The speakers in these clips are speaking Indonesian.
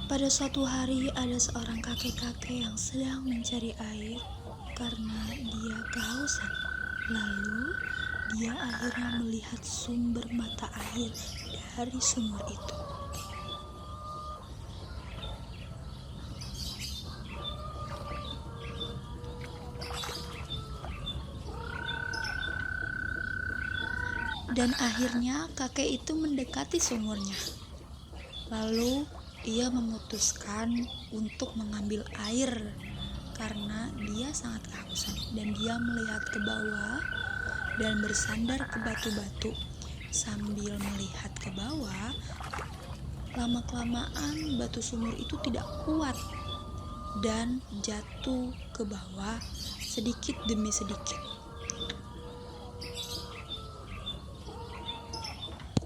Pada suatu hari ada seorang kakek-kakek yang sedang mencari air karena dia kehausan. Lalu dia akhirnya melihat sumber mata air dari sumur itu. Dan akhirnya kakek itu mendekati sumurnya. Lalu ia memutuskan untuk mengambil air karena dia sangat kehausan dan dia melihat ke bawah dan bersandar ke batu-batu. Sambil melihat ke bawah, lama-kelamaan batu sumur itu tidak kuat dan jatuh ke bawah sedikit demi sedikit.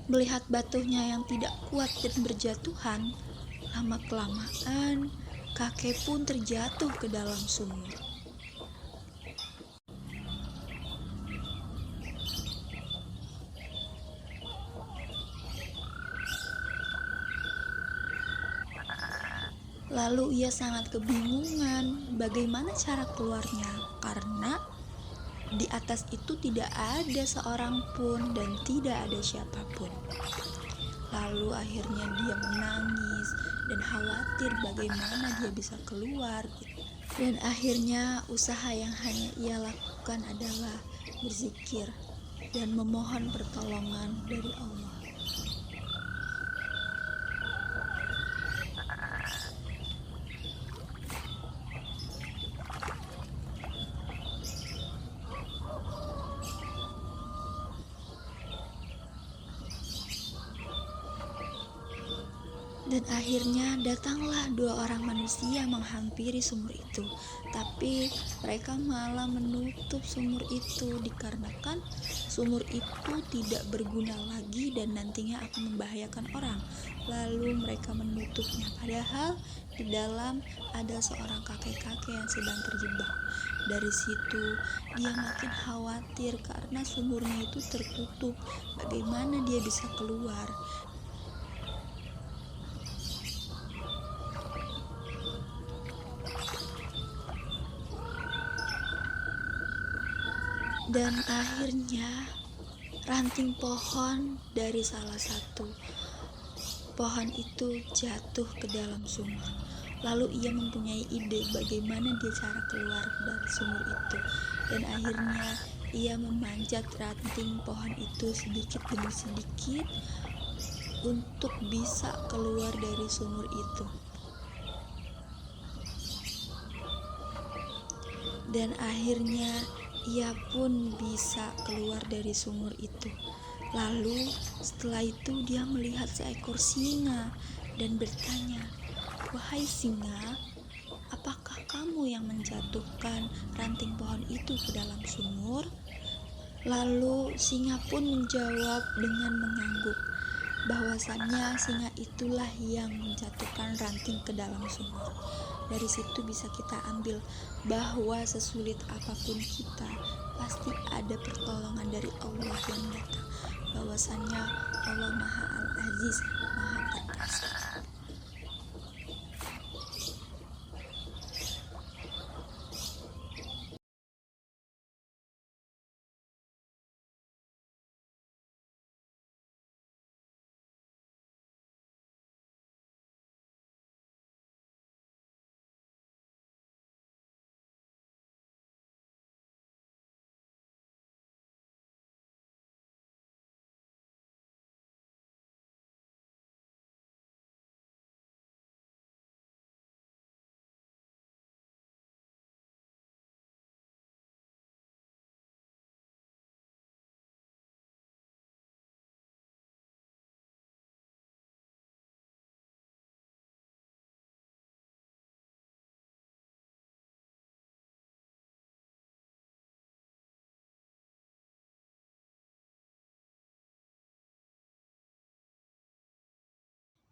Melihat batunya yang tidak kuat dan berjatuhan, lama-kelamaan kakek pun terjatuh ke dalam sumur. Lalu ia sangat kebingungan bagaimana cara keluarnya karena di atas itu tidak ada seorang pun dan tidak ada siapapun. Lalu akhirnya dia menangis dan khawatir bagaimana dia bisa keluar. Dan akhirnya usaha yang hanya ia lakukan adalah berzikir dan memohon pertolongan dari Allah. Dan akhirnya datanglah dua orang manusia menghampiri sumur itu. Tapi mereka malah menutup sumur itu dikarenakan sumur itu tidak berguna lagi dan nantinya akan membahayakan orang. Lalu mereka menutupnya, padahal di dalam ada seorang kakek-kakek yang sedang terjebak. Dari situ dia makin khawatir karena sumurnya itu tertutup. Bagaimana dia bisa keluar? Dan akhirnya ranting pohon dari salah satu pohon itu jatuh ke dalam sumur. Lalu ia mempunyai ide bagaimana dia cara keluar dari sumur itu. Dan akhirnya ia memanjat ranting pohon itu sedikit demi sedikit untuk bisa keluar dari sumur itu. Dan akhirnya ia pun bisa keluar dari sumur itu. Lalu setelah itu dia melihat seekor singa dan bertanya, "Wahai singa, apakah kamu yang menjatuhkan ranting pohon itu ke dalam sumur?" Lalu singa pun menjawab dengan mengangguk bahwasannya singa itulah yang menjatuhkan ranting ke dalam sumur. Dari situ bisa kita ambil bahwa sesulit apapun kita, pasti ada pertolongan dari Allah yang datang. Bahwasannya Allah Maha Al-Aziz, Maha Perkasa.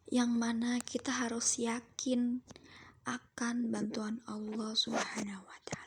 Yang mana kita harus yakin akan bantuan Allah Subhanahu wa Ta'ala.